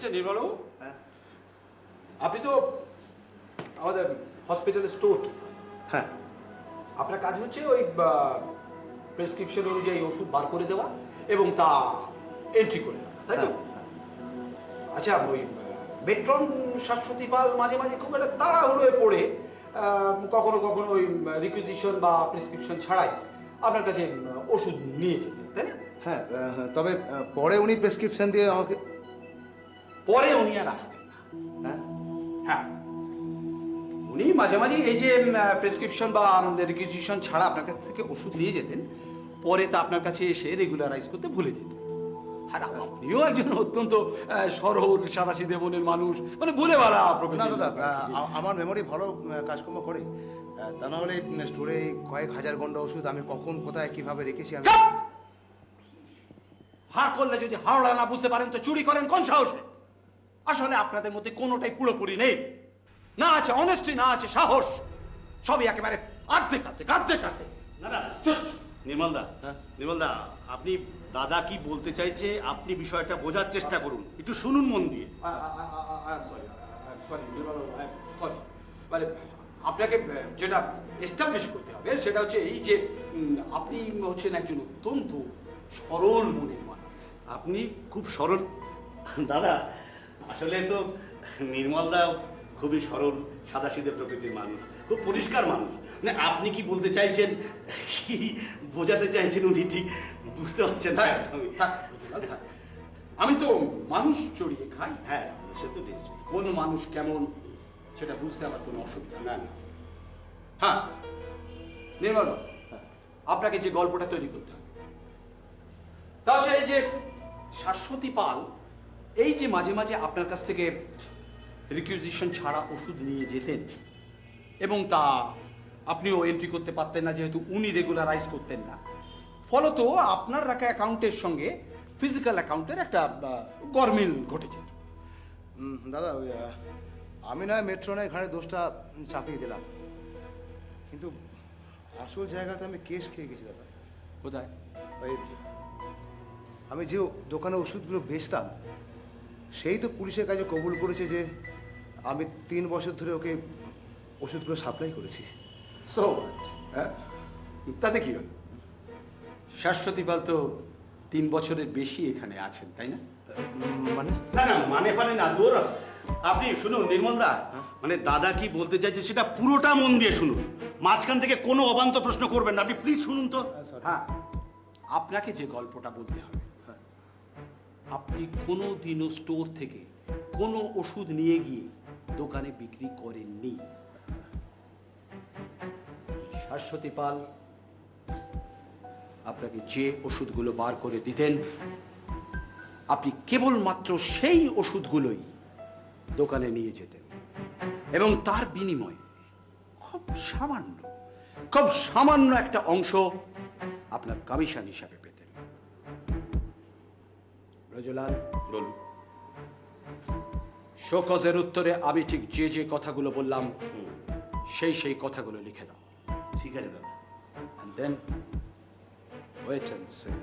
আচ্ছা নির্মলবাবু, হ্যাঁ আপনি তো আমাদের হসপিটালের স্টোর, হ্যাঁ আপনার কাজ হচ্ছে ওই প্রেসক্রিপশন অনুযায়ী ওষুধ বার করে দেওয়া এবং তা এন্ট্রি করে দেওয়া, তাই তো? আচ্ছা, ওই মেট্রন শাশ্বতী পাল মাঝে মাঝে খুব একটা তাড়াহুড়োয় পড়ে কখনো কখনো ওই রিকুইজিশন বা প্রেসক্রিপশন ছাড়াই আপনার কাছে ওষুধ নিয়ে যেতেন, তাই না? হ্যাঁ তবে পরে উনি প্রেসক্রিপশন দিয়ে আমাকে পরে উনি আর আসতেন না। হ্যাঁ হ্যাঁ, উনি মাঝে মাঝে এই যে প্রেসক্রিপশন বা রিকুইজিশন ছাড়া আপনার কাছ থেকে ওষুধ নিয়ে যেতেন, পরে তা আপনার কাছে এসে রেগুলারাইজ করতে ভুলে যেতেন। আর আপনিও একজন অত্যন্ত সরল সাদাসিধে মনের মানুষ, মানে ভুলে বেড়া না প্রকৃতির। দাদা, আমার মেমোরি ভালো কাজকর্ম করে। তা না হলে স্টোরে কয়েক হাজার গন্ডা ওষুধ আমি কখন কোথায় কিভাবে রেখেছি আমি। চুপ! হা করলে যদি হাওড়া না বুঝতে পারেন তো চুরি করেন কোন সাহসে? আসলে আপনাদের মধ্যে কোনোটাই পুরোপুরি নেই। না আছে অনেস্টি, না আছে সাহস, সবই একেবারে আর্ধেক আর্ধেক আর্ধেক আর্ধেক। না না নির্মলদা, নির্মলদা, আপনি দাদা কি বলতে চাইছে আপনি বিষয়টা বোঝার চেষ্টা করুন, একটু শুনুন মন দিয়ে। সরি, মানে আপনাকে যেটা এস্টাবলিশ করতে হবে সেটা হচ্ছে এই যে আপনি হচ্ছেন একজন অত্যন্ত সরল মনের মানুষ। আপনি খুব সরল দাদা, আসলে তো নির্মলদা খুবই সরল সাদাসিধে প্রকৃতির মানুষ, খুব পরিষ্কার মানুষ। মানে আপনি কি বলতে চাইছেন, কি বোঝাতে চাইছেন উনি ঠিক বুঝতে পারছেন না একদমই। আমি তো মানুষ চড়িয়ে খাই, হ্যাঁ সে তো নিশ্চয়ই। কোন মানুষ কেমন সেটা বুঝতে আমার কোনো অসুবিধা না নেই। না হ্যাঁ নির্মল, আপনাকে যে গল্পটা তৈরি করতে হবে তা হচ্ছে এই যে শাশ্বতী পাল এই যে মাঝে মাঝে আপনার কাছ থেকে রিকুইজিশন ছাড়া ওষুধ নিয়ে যেতেন এবং তা আপনিও এন্ট্রি করতে পারতেন না যেহেতু উনি রেগুলারাইজ করতেন না, ফলত আপনার রাখা অ্যাকাউন্টের সঙ্গে ফিজিক্যাল অ্যাকাউন্টের একটা গরমিল ঘটে যেত। দাদা ওই আমি না মেট্রনের ঘাড়ে দোষটা চাপিয়ে দিলাম, কিন্তু আসল জায়গাতে আমি কেস খেয়ে গেছি দাদা। কোথায়? ওই আমি যে দোকানে ওষুধগুলো বেচতাম সেই তো পুলিশের কাছে কবুল করেছে যে আমি 3 বছর ধরে ওকে ওষুধগুলো সাপ্লাই করেছি। সো হ্যাঁ, তাতে কি হল? শাশ্বতী পাল তো 3 বছরের বেশি এখানে আছেন, তাই না? মানে না না মানে মানে না দৌড়, আপনি শুনুন নির্মলদা, মানে দাদা কি বলতে চাইছে সেটা পুরোটা মন দিয়ে শুনুন, মাঝখান থেকে কোনো অবান্ত প্রশ্ন করবেন না, আপনি প্লিজ শুনুন তো। হ্যাঁ, আপনাকে যে গল্পটা বলতে হবে, আপনি কোনো দিনও স্টোর থেকে কোনো ওষুধ নিয়ে গিয়ে দোকানে বিক্রি করেননি। শাশ্বতী পাল আপনাকে যে ওষুধগুলো বার করে দিতেন আপনি কেবলমাত্র সেই ওষুধগুলোই দোকানে নিয়ে যেতেন এবং তার বিনিময়ে খুব সামান্য একটা অংশ আপনার কমিশন হিসাবে পেতেন। ব্রজলাল বলুন। শোকজের উত্তরে আমি ঠিক যে যে কথাগুলো বললাম সেই কথাগুলো লিখে দাও। ঠিক আছে দাদা। And then wait and see.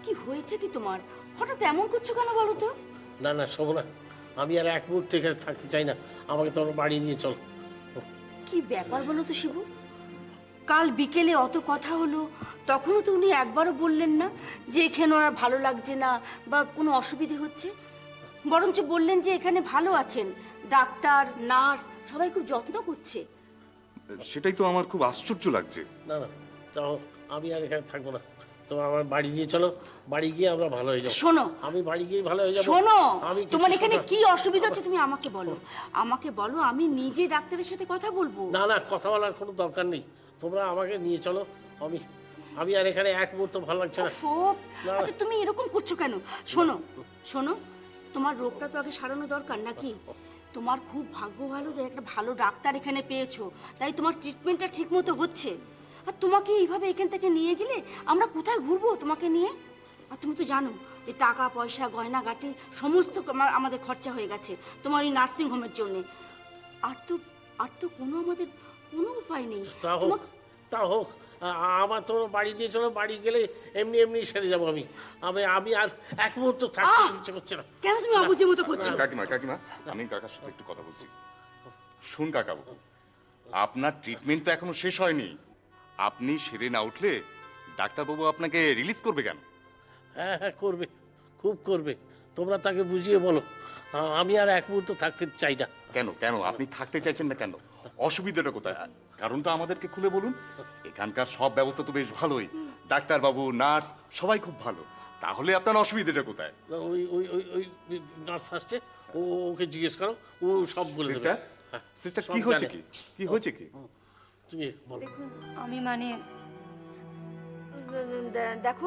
কি হয়েছে কি তোমার? হঠাৎ এমন করছো কেন বলো তো? না না শোভনা, আমি আর এক মুহূর্ত এখানে থাকতে চাই না, আমাকে তোমার বাড়ি নিয়ে চল। কি ব্যাপার বলো তো শিবু? কাল বিকেলে অত কথা হলো, তখনও তো উনি একবারও বললেন না যে এখানে ওনার ভালো লাগছে না বা কোনো অসুবিধে হচ্ছে, বরঞ্চ বললেন যে এখানে ভালো আছেন, ডাক্তার নার্স সবাই খুব যত্ন করছে। সেটাই তো আমার খুব আশ্চর্য লাগছে। না না চলো, আমি আর এখানে থাকবো না, তোমার আমার বাড়ি নিয়ে চলো, বাড়ি গিয়ে আমরা ভালো হয়ে যাবো। শোনো, আমি বাড়ি গিয়ে ভালো হয়ে যাবো। শোনো, আমি তোমার এখানে কি অসুবিধা হচ্ছে তুমি আমাকে বলো, আমি নিজে ডাক্তারের সাথে কথা বলবো। না না কথা বলার কোনো দরকার নেই, তোমরা আমাকে নিয়ে চলো, আমি আর এখানে এক মুহূর্ত ভালো লাগছে না। আচ্ছা তুমি এরকম করছো কেন? শোনো শোনো, তোমার রোগটা তো আগে সারানো দরকার নাকি? তোমার খুব ভাগ্য ভালো যে একটা ভালো ডাক্তার এখানে পেয়েছো, তাই তোমার ট্রিটমেন্টটা ঠিক মতো হচ্ছে। আর তোমাকে এইভাবে এখান থেকে নিয়ে গেলে আমরা কোথায় ঘুরবো তোমাকে নিয়ে? আর তুমি তো জানো যে টাকা পয়সা গয়নাগাটি সমস্ত আমাদের খরচা হয়ে গেছে তোমার এই নার্সিং হোমের জন্যে। আর তো কোনো আমাদের কোনো উপায় নেই। তা হোক, তা হোক। আমার তো বাড়ি নিয়ে চলো, বাড়ি গেলে এমনি এমনি সেরে যাবো আমি। আমি আর এক মুহূর্ত থাকতে ইচ্ছে করছে না। কেন তুমি অবুঝের মতো করছো? কাকিমা কাকিমা আমি কাকার সাথে একটু কথা বলছি। শুন কাকাবাবু, আপনার ট্রিটমেন্ট তো এখনো শেষ হয়নি। আপনি সেরে না উঠলে ডাক্তারবাবু আপনাকে রিলিজ করবে কেন? হ্যাঁ হ্যাঁ, করবে, খুব করবে। তোমরা তাকে বুঝিয়ে বলো আমি আর এক মুহূর্ত থাকতে চাই না। কেন কেন আপনি থাকতে চাইছেন না কেন? অসুবিধাটা কোথায়? কারণটা আমাদেরকে খুলে বলুন। এখানকার সব ব্যবস্থা তো বেশ ভালোই, ডাক্তারবাবু, নার্স সবাই খুব ভালো। তাহলে আপনার অসুবিধাটা কোথায়? ওই ওই ওই ওই নার্স আসছে, ওকে জিজ্ঞেস করো, ও সব বলে দেবে। সিস্টার, হ্যাঁ, সিস্টার সব কি হয়েছে, জানে। কি হয়েছে কি? তুমি বলো। দেখুন আমি মানে দেখো,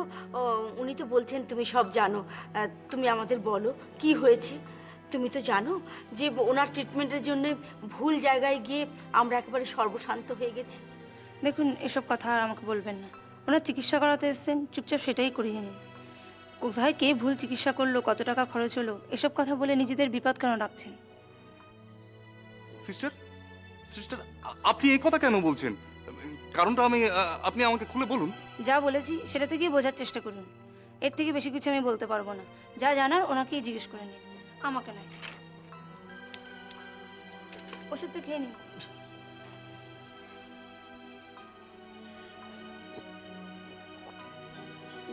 উনি তো বলছেন তুমি সব জানো। তুমি আমাদের বলো কি হয়েছে। তুমি তো জানো যে ওনার ট্রিটমেন্টের জন্য ভুল জায়গায় গিয়ে আমরা একেবারে সর্বশান্ত হয়ে গেছি। দেখুন এসব কথা আর আমাকে বলবেন না। ওনার চিকিৎসা করাতে এসেছেন, চুপচাপ সেটাই করিয়ে নিন। কোথায় কে ভুল চিকিৎসা করলো, কত টাকা খরচ হলো, এসব কথা বলে নিজেদের বিপদ কেন রাখছেন? সিস্টার, সিস্টার আপনি এই কথা কেন বলছেন? কারণটা আপনি আমাকে খুলে বলুন। যা বলেছি সেটা থেকেই বোঝার চেষ্টা করুন। এর থেকে বেশি কিছু আমি বলতে পারবো না। যা জানার ওনাকেই জিজ্ঞেস করে নিন, আমাকে নয়। ওষুধটা খেয়ে নিন।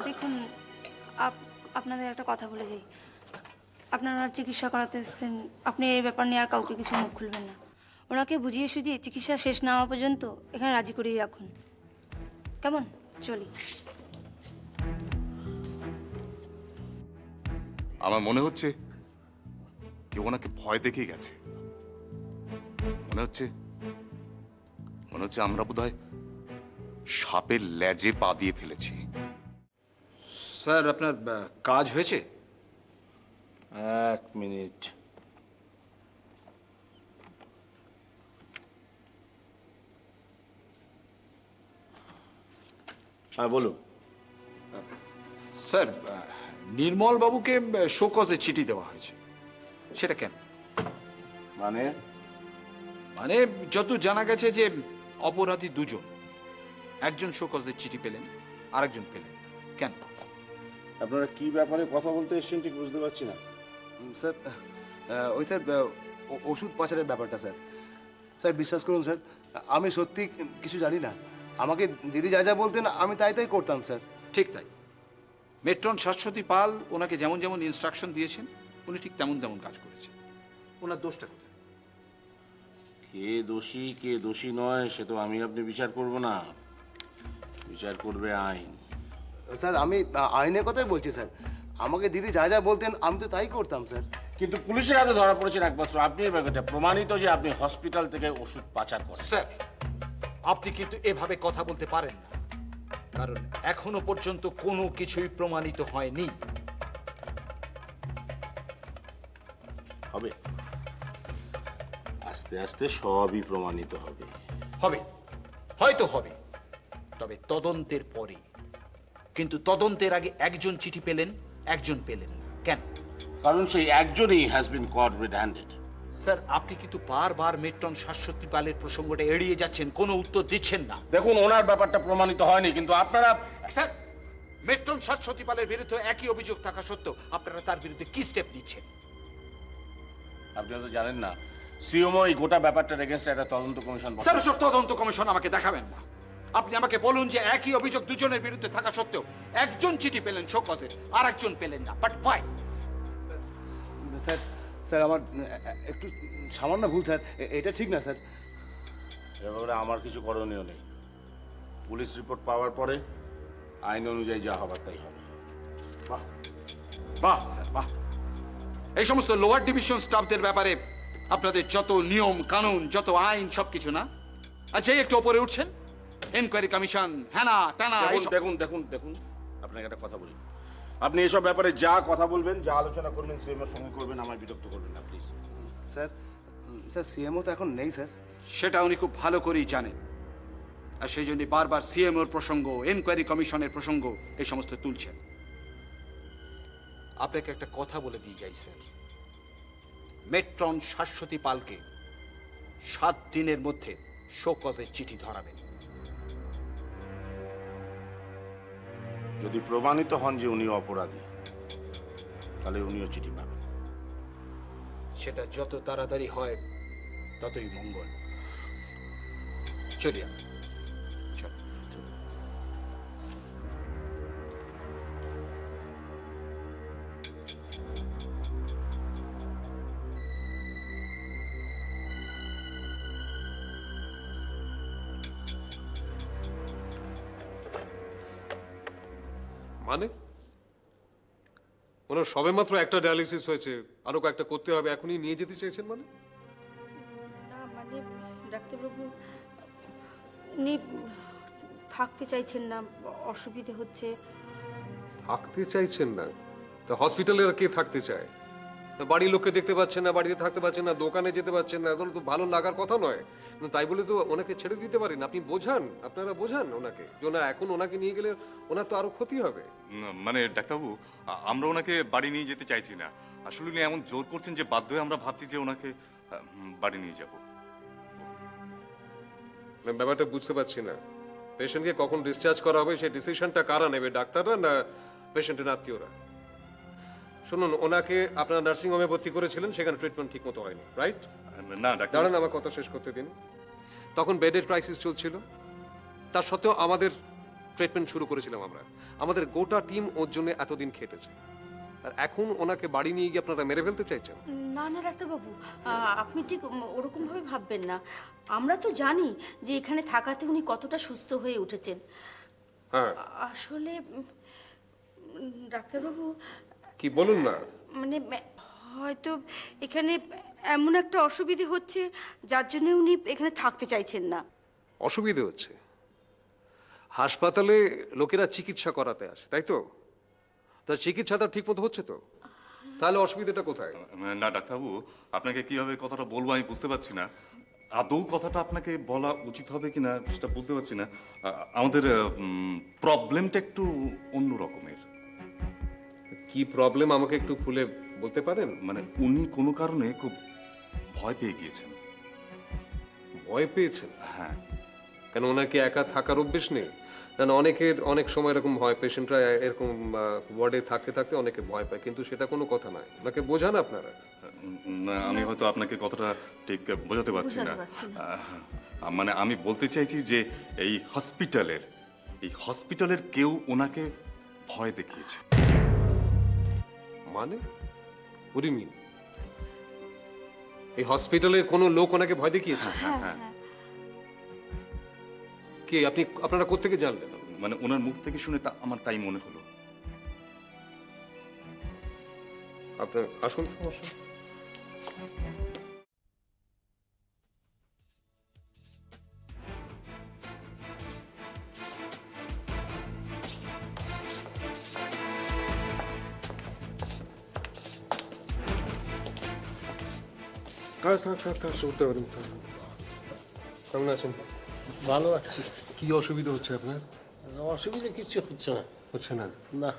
দেখুন আপনাদের একটা কথা বলে যাই। আপনারা চিকিৎসা করাতে এসেছেন, আপনি এই ব্যাপার নিয়ে আর কাউকে কিছু মুখ খুলবেন না। ওনাকে বুঝিয়ে সুঝিয়ে চিকিৎসা শেষ না হওয়া পর্যন্ত এখানে রাজি করিয়ে রাখুন, কেমন? চলি। আমার মনে হচ্ছে কেউ ওনাকে ভয় দেখে গেছে। মনে হচ্ছে আমরা বোধহয় সাপের লেজে পা দিয়ে ফেলেছি। স্যার, আপনার কাজ হয়েছে? এক মিনিট। হ্যাঁ বলুন। স্যার, নির্মল বাবুকে শোকজে চিঠি দেওয়া হয়েছে। সেটা কেন? মানে মানে যত জানা গেছে যে অপরাধী দুজন, একজন শোকজের চিঠি পেলেন, আরেকজন পেলেন। কেন? আপনারা কি ব্যাপারে কথা বলতে এসেছেন ঠিক বুঝতে পারছি না। স্যার ওই স্যার ওষুধ পাচারের ব্যাপারটা স্যার। স্যার বিশ্বাস করুন স্যার, আমি সত্যি কিছু জানি না। আমাকে দিদি যা যা বলতেন আমি তাই তাই করতাম স্যার। ঠিক তাই। মেট্রন শাশ্বতী পাল ওনাকে যেমন যেমন ইনস্ট্রাকশন দিয়েছেন উনি ঠিক তেমন তেমন কাজ করেছেন। ওনার দোষটা কোথায়? কে দোষী কে দোষী নয় সে তো আমি আপনি বিচার করব না, বিচার করবে আইন। স্যার আমি আইনের কথাই বলছি স্যার। আমাকে দিদি যা যা বলতেন আমি তো তাই করতাম স্যার। কিন্তু পুলিশের হাতে ধরা পড়েছেন একমাত্র আপনি, এই ব্যাপারটা প্রমাণিত যে আপনি হসপিটাল থেকে ওষুধ পাচার করেন। স্যার, আপনি কিন্তু এভাবে কথা বলতে পারেন না, কারণ এখনো পর্যন্ত কোনো কিছুই প্রমাণিত হয়নি। হবে, আস্তে আস্তে সবই প্রমাণিত হবে। হবে, হয়তো হবে, তবে তদন্তের পরে। কিন্তু তদন্তের আগে একজন চিঠি পেলেন, একজন পেলেন না। কেন? কারণ সেই একজনই has been caught red handed. Sir, আপনি কিন্তু বারবার মেট্রন শাশ্বতী পালের প্রসঙ্গটা এড়িয়ে যাচ্ছেন, কোনো উত্তর দিচ্ছেন না। দেখুন ওনার ব্যাপারটা প্রমাণিত হয়নি, কিন্তু আপনারা স্যার, মেট্রন শাশ্বতী পালের বিরুদ্ধে একই অভিযোগ থাকা সত্ত্বেও আপনারা তার বিরুদ্ধে কি স্টেপ নিচ্ছেন? আপনি তো জানেন না সিএমও এই গোটা ব্যাপারটার এগেইনস্টে একটা তদন্ত কমিশন। স্যার, সব তদন্ত কমিশন আমাকে দেখাবেন না। আপনি আমাকে বলুন যে একই অভিযোগ দুজনের বিরুদ্ধে থাকা সত্ত্বেও একজন চিঠি পেলেন শোকজের, আর একজন পেলেন না। But fine. স্যার স্যার আমার একটু সামান্য ভুল স্যার, এটা ঠিক না স্যার। এ ব্যাপারে আমার কিছু করণীয় নেই। পুলিশ রিপোর্ট পাওয়ার পরে আইন অনুযায়ী যা হবার তাই হবে। বাহ বাহ স্যার, বাহ। এই সমস্ত লোয়ার ডিভিশন স্টাফদের ব্যাপারে আপনাদের যত নিয়ম কানুন, যত আইন, সবকিছু না, আর যেই একটু ওপরে উঠছেন এনকোয়ারি কমিশন, হ্যানা টানা। দেখুন দেখুন দেখুন আপনাকে একটা কথা বলি, আপনি এসব ব্যাপারে যা কথা বলবেন, যা আলোচনা করবেন সিএমের সঙ্গে করবেন, আমায় বিরক্ত করবেন না প্লিজ। স্যার স্যার সিএমও তো এখন নেই স্যার। সেটা উনি খুব ভালো করেই জানেন, আর সেই জন্য বারবার সিএমওর প্রসঙ্গ, এনকোয়ারি কমিশনের প্রসঙ্গ এই সমস্ত তুলছেন। আপনাকে একটা কথা বলে দিয়ে যাই স্যার, মেট্রন শাশ্বতী পালকে 7 দিনের মধ্যে শোকজের চিঠি ধরাবেন। যদি প্রমাণিত হন যে উনি অপরাধী, তাহলে উনিও চিঠি পাবেন। সেটা যত তাড়াতাড়ি হয় ততই মঙ্গল। চলিয়া চল। মানে ওনার সবেমাত্র একটা ডায়ালিসিস হয়েছে, আরো কয়েকটা করতে হবে, এখনই নিয়ে যেতে চাইছেন মানে? না মানে ডাক্তারবাবু, উনি থাকতে চাইছেন না, অসুবিধে হচ্ছে। থাকতে চাইছেন না? তা হসপিটালে আর কে থাকতে চায়? তা বাড়ির লোককে দেখতে পাচ্ছেন না, বাড়িতে থাকতে পাচ্ছেন না, দোকানে যেতে পাচ্ছেন না, এখন তো ভালো লাগার কথা নয়। কিন্তু তাই বলে তো ওনাকে ছেড়ে দিতে পারেন? আপনি বোঝান, আপনারা বোঝান ওনাকে যে ওনা এখন ওনাকে নিয়ে গেলে ওনার তো আরো ক্ষতি হবে। মানে ডাক্তারবাবু, আমরা ওনাকে বাড়ি নিয়ে যেতে চাইছি না। আসলে উনি এমন জোর করছেন যে বাধ্য হয়ে আমরা ভাবছি যে ওনাকে বাড়ি নিয়ে যাব। ব্যাপারটা বুঝতে পারছি না। পেশেন্টকে কখন ডিসচার্জ করা হবে সেই ডিসিশনটা কারা নেবে, ডাক্তাররা না পেশেন্টের আত্মীয়রা? শুনুন, ওনাকে আপনারা নার্সিং হোমে ভর্তি করেছিলেন, সেখানে ট্রিটমেন্ট ঠিক মতো হয়নি, রাইট? না ডাক্তার, দাঁড়ান, আমার কথা শেষ করতে দিন। তখন বেডের ক্রাইসিস চলছিল, তার সত্ত্বেও আমাদের ট্রিটমেন্ট শুরু করেছিলাম আমরা। আমাদের গোটা টিম ওর জন্য এতদিন খেটেছে, আর এখন ওনাকে বাড়ি নিয়ে গিয়ে আপনারা মেরে ফেলতে চাইছেন? না না ডাক্তারবাবু, আপনি ঠিক ওরকমভাবে ভাববেন না। আমরা তো জানি যে এখানে থাকাতে উনি কতটা সুস্থ হয়ে উঠেছেন। হ্যাঁ, আসলে ডাক্তারবাবু, কি বলুন না। মানে হয়তো এখানে এমন একটা অসুবিধে হচ্ছে যার জন্য উনি এখানে থাকতে চাইছেন না। অসুবিধে হচ্ছে? হাসপাতালে লোকেরা চিকিৎসা করাতে আসে, তাই তো? তার চিকিৎসাটা ঠিক মতো হচ্ছে তো? তাহলে অসুবিধাটা কোথায়? না ডাক্তারবাবু, আপনাকে কিভাবে কথাটা বলবো আমি বুঝতে পারছি না। আদৌ কথাটা আপনাকে বলা উচিত হবে কিনা সেটা বুঝতে পারছি না। আমাদের প্রবলেমটা একটু অন্য রকমের। কি প্রবলেম আমাকে একটু খুলে বলতে পারেন? মানে উনি কোনো কারণে খুব ভয় পেয়ে গিয়েছেন। ভয় পেয়েছেন? হ্যাঁ। কেন, ওনার কি একা থাকার অভ্যেস নেই? না, অনেকের অনেক সময় এরকম হয়, পেশেন্টরা এরকম ওয়ার্ডে থাকতে থাকতে অনেকে ভয় পায়, কিন্তু সেটা কোনো কথা নয়। ওনাকে বোঝান আপনারা। না, আমি হয়তো আপনাকে কথাটা ঠিক বোঝাতে পারছি না। মানে আমি বলতে চাইছি যে এই হসপিটালের কেউ ওনাকে ভয় দেখিয়েছে। মানে ওরি মিন এই হসপিটালে কোনো লোক ওনাকে ভয় দেখিয়েছে? হ্যাঁ। কে? আপনারা কোত্থেকে জানলেন? মানে ওনার মুখ থেকে শুনে আমার তাই মনে হলো। আপনার আসুন তো, আসুন। কেমন আছেন? ভালো আছি। কি অসুবিধা হচ্ছে আপনার? অসুবিধা কিছু হচ্ছে না। হচ্ছে না? না,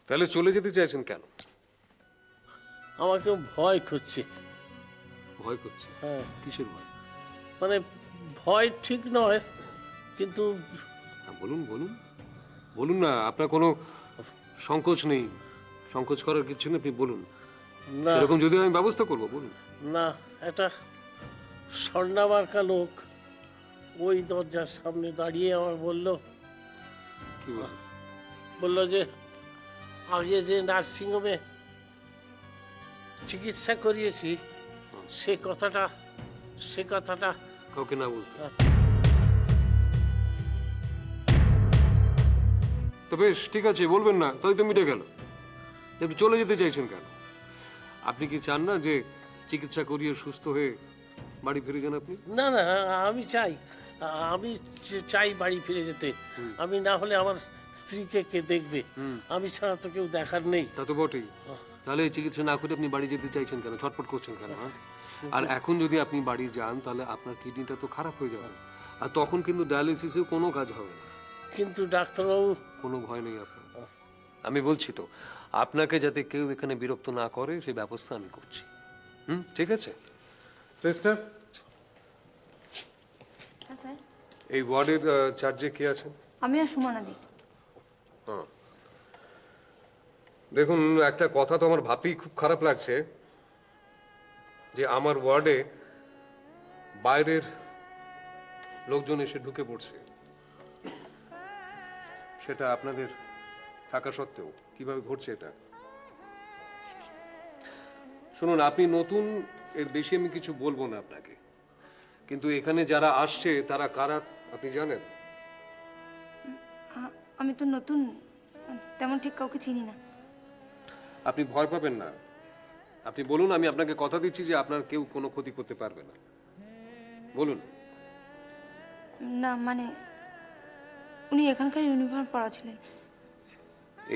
তাহলে চলে যেতে চাইছেন কেন? আমাকে ভয় করছে। ভয় করছে? হ্যাঁ, কিসের ভয়? মানে ভয় ঠিক নয়, কিন্তু বলুন বলুন বলুন না, আপনার কোনো সংকোচ নেই, সংকোচ করার কিছু নেই, আপনি বলুন। না সেরকম যদি আমি ব্যবস্থা করবো, বলুন। না, একটা স্বর্ণামার্কা লোক ওই দরজার সামনে দাঁড়িয়ে আমার কি বলুন? বলল যে আগে যে নার্সিংহোমে চিকিৎসা করিয়েছি সে কথাটা কাউকে না বলতে? তো বেশ, ঠিক আছে, বলবেন না, তাই তো মিটে গেল। আপনি চলে যেতে চাইছেন কেন? আপনি কি চান না যে চিকিৎসা করিয়ে সুস্থ হয়ে বাড়ি ফিরে যান আপনি? না না, আমি চাই বাড়ি ফিরে যেতে। আমি না হলে আমার স্ত্রীকে কে দেখবে? আমি ছাড়া তো কেউ দেখার নেই। তা তো বটেই। তাহলে এই চিকিৎসা না করে আপনি বাড়ি যেতে চাইছেন কেন? ছটফট করছেন কেন? হ্যাঁ, আর এখন যদি আপনি বাড়ি যান তাহলে আপনার কিডনিটা তো খারাপ হয়ে যাবে, আর তখন কিন্তু ডায়ালিসিসেও কোনো কাজ হবে না। কিন্তু ডাক্তারবাবু, কোনো ভয় নেই আপনার। আমি বলছি তো, আপনাকে যাতে কেউ এখানে বিরক্ত না করে সেই ব্যবস্থা আমি করছি। ঠিক আছে সিস্টার? এই ওয়ার্ডের চার্জে কে আছেন? আমি আর সুমনা দি। দেখুন, একটা কথা তো আমার ভাবতেই খুব খারাপ লাগছে যে আমার ওয়ার্ডে বাইরের লোকজন এসে ঢুকে পড়ছে, সেটা আপনাদের থাকা সত্ত্বেও কিভাবে ঘটছে এটা। শুনুন, আপনি নতুন, এর বেশি আমি কিছু বলবো না আপনাকে, কিন্তু এখানে যারা আসছে তারা কারা আপনি জানেন? আমি তো নতুন, তেমন ঠিক কাউকে চিনি না। আপনি ভয় পাবেন না, আপনি বলুন, আমি আপনাকে কথা দিচ্ছি যে আপনার কেউ কোনো ক্ষতি করতে পারবে না। বলুন। না মানে উনি এখানকার ইউনিফর্ম পরা ছিলেন।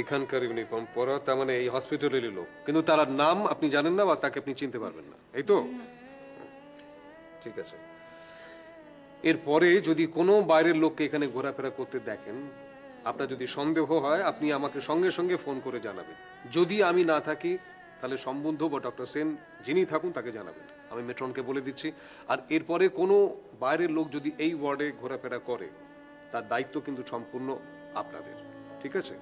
এখানকার ইউনিফর্ম পরা, তার মানে এই হসপিটালের লোক, কিন্তু তার নাম আপনি জানেন না বা তাকে আপনি চিনতে পারবেন না, এই তো? ঠিক আছে। এরপরে যদি কোনো বাইরের লোককে এখানে ঘোরাফেরা করতে দেখেন, আপনার যদি সন্দেহ হয়, আপনি আমাকে সঙ্গে সঙ্গে ফোন করে জানাবেন। যদি আমি না থাকি তাহলে সম্বন্ধ বা ডক্টর সেন যিনি থাকুন তাকে জানাবেন, আমি মেট্রনকে বলে দিচ্ছি। আর এরপরে কোনো বাইরের লোক যদি এই ওয়ার্ডে ঘোরাফেরা করে, তার দায়িত্ব কিন্তু সম্পূর্ণ আপনাদের, ঠিক আছে?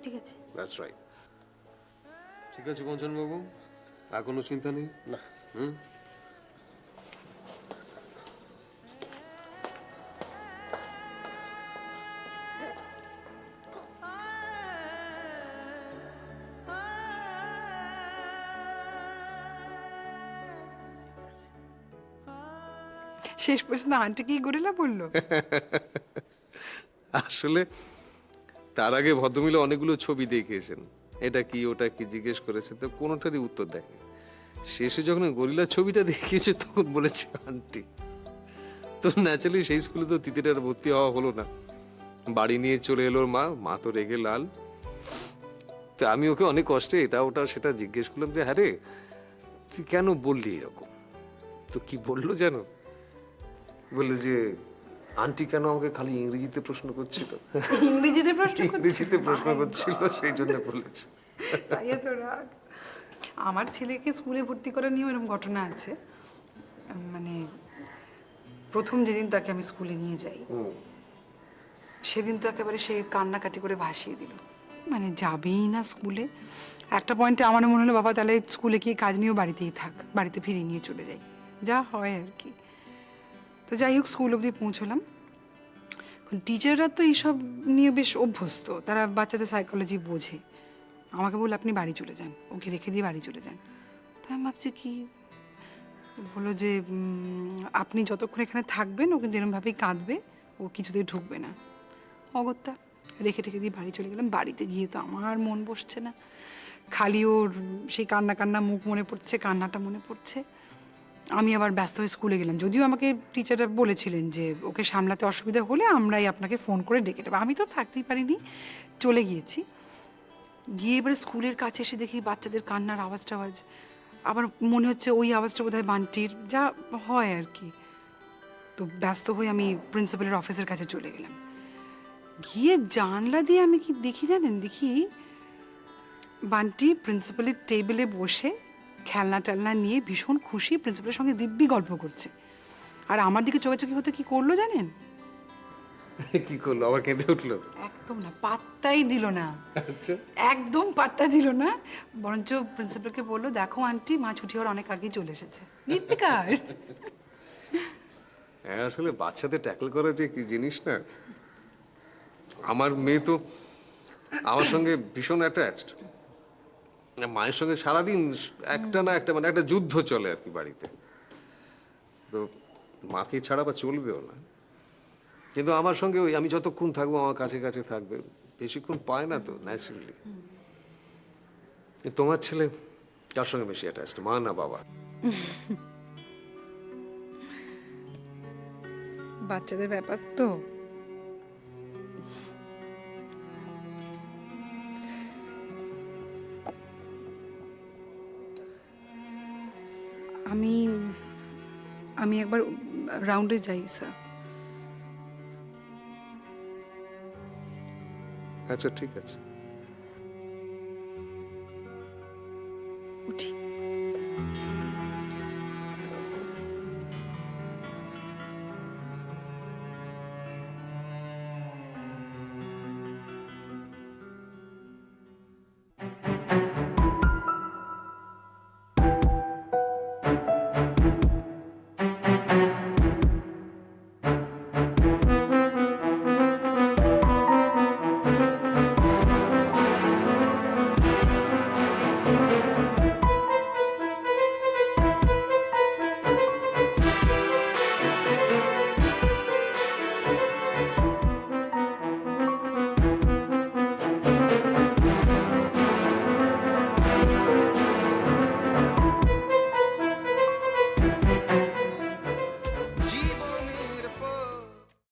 ঠিক আছে। That's right. ঠিক আছে পঞ্চানবাবু, আর কোনো চিন্তা নেই? না। হুম। শেষ পর্যন্ত আন্টি কি গরিলা বললো? আসলে তার আগে ভদ্রমহিলা অনেকগুলো ছবি দেখিয়েছেন, এটা কি ওটা কি জিজ্ঞেস করেছেন, তো কোনোটারই উত্তর দেয়নি। শেষে যখন গরিলার ছবিটা দেখিয়েছে তখন বলেছে আন্টি। তো ন্যাচারালি সেই স্কুলে তো তিতির আর ভর্তি হওয়া হলো না, বাড়ি নিয়ে চলে এলো মা, মা তো রেগে লাল। তো আমি ওকে অনেক কষ্টে এটা ওটা সেটা জিজ্ঞেস করলাম যে হ্যাঁ রে তুই কেন বললি এরকম, তো কি বললো জানো? বললো যে আন্টি কেন আমাকে খালি ইংরেজিতে প্রশ্ন করছিল, ইংরেজিতে প্রশ্ন ইংরেজিতে প্রশ্ন করছিল, সেই জন্য বলেছে। তাই তো রাগ। আমার ছেলেকে স্কুলে ভর্তি করা নিয়েও এরকম ঘটনা আছে। মানে প্রথম যেদিন তাকে আমি স্কুলে নিয়ে যাই, সেদিন তো একেবারে সে কান্নাকাটি করে ভাসিয়ে দিল, মানে যাবেই না স্কুলে। একটা পয়েন্টে আমার মনে হলো বাবা তাহলে স্কুলে গিয়ে কাজ নিয়েও বাড়িতেই থাক, বাড়িতে ফিরিয়ে নিয়ে চলে যাই, যা হয় আর কি। তো যাই হোক, স্কুল অবধি পৌঁছলাম। টিচাররা তো এইসব নিয়ে বেশ অভ্যস্ত, তারা বাচ্চাদের সাইকোলজি বোঝে। আমাকে বললো আপনি বাড়ি চলে যান, ওকে রেখে দিয়ে বাড়ি চলে যান। তো আমি ভাবছি কি, বললো যে আপনি যতক্ষণ এখানে থাকবেন ও কিন্তু এরমভাবেই কাঁদবে, ও কিছুতেই ঢুকবে না। অগত্যা রেখে টেখে দিয়ে বাড়ি চলে গেলাম। বাড়িতে গিয়ে তো আমার মন বসছে না, খালি ওর সেই কান্না কান্না মুখ মনে পড়ছে, কান্নাটা মনে পড়ছে। আমি আবার ব্যস্ত হয়ে স্কুলে গেলাম, যদিও আমাকে টিচাররা বলেছিলেন যে ওকে সামলাতে অসুবিধা হলে আমরাই আপনাকে ফোন করে ডেকে দেবো। আমি তো থাকতেই পারিনি, চলে গিয়েছি। গিয়ে এবারে স্কুলের কাছে এসে দেখি বাচ্চাদের কান্নার আওয়াজ টাওয়াজ, আবার মনে হচ্ছে ওই আওয়াজটা বোধহয় বান্টির, যা হয় আর কি। তো ব্যস্ত হয়ে আমি প্রিন্সিপালের অফিসের কাছে চলে গেলাম। গিয়ে জানলা দিয়ে আমি কি দেখি জানেন, দেখি বান্টি প্রিন্সিপালের টেবিলে বসে খেলনা টেলনা নিয়ে ভীষণ খুশি, প্রিন্সিপালের সঙ্গে দিব্যি গল্প করছে। আর আমার দিকে চোখাচোখি হতে কি করলো জানেন? কি করলো, আবার কেঁদে উঠলো? একদম না, পাত্তাই দিল না। আচ্ছা, একদম পাত্তা দিল না, বরঞ্চ প্রিন্সিপালকে বললো দেখো আন্টি, মা ছুটি হওয়ার অনেক আগেই চলে এসেছে। নির্বিকার। হ্যাঁ, আসলে বাচ্চাদের ট্যাকল করা যে কি জিনিস না। আমার মেয়ে তো আমার সঙ্গে ভীষণ অ্যাটাচড, মায়ের সঙ্গে সারাদিন একটা না একটা মানে একটা যুদ্ধ চলে আর কি বাড়িতে। তো মাকে ছাড়া বা চলবেও না, কিন্তু আমার সঙ্গে ওই আমি যতক্ষণ থাকবো আমার কাছে কাছে থাকবে, বেশিক্ষণ পায় না তো ন্যাচারালি। তোমার ছেলে কার সঙ্গে বেশি অ্যাটাচড, মা না বাবা? বাচ্চাদের ব্যাপার তো। আমি একবার রাউন্ডে যাই স্যার। আচ্ছা ঠিক আছে, উঠি।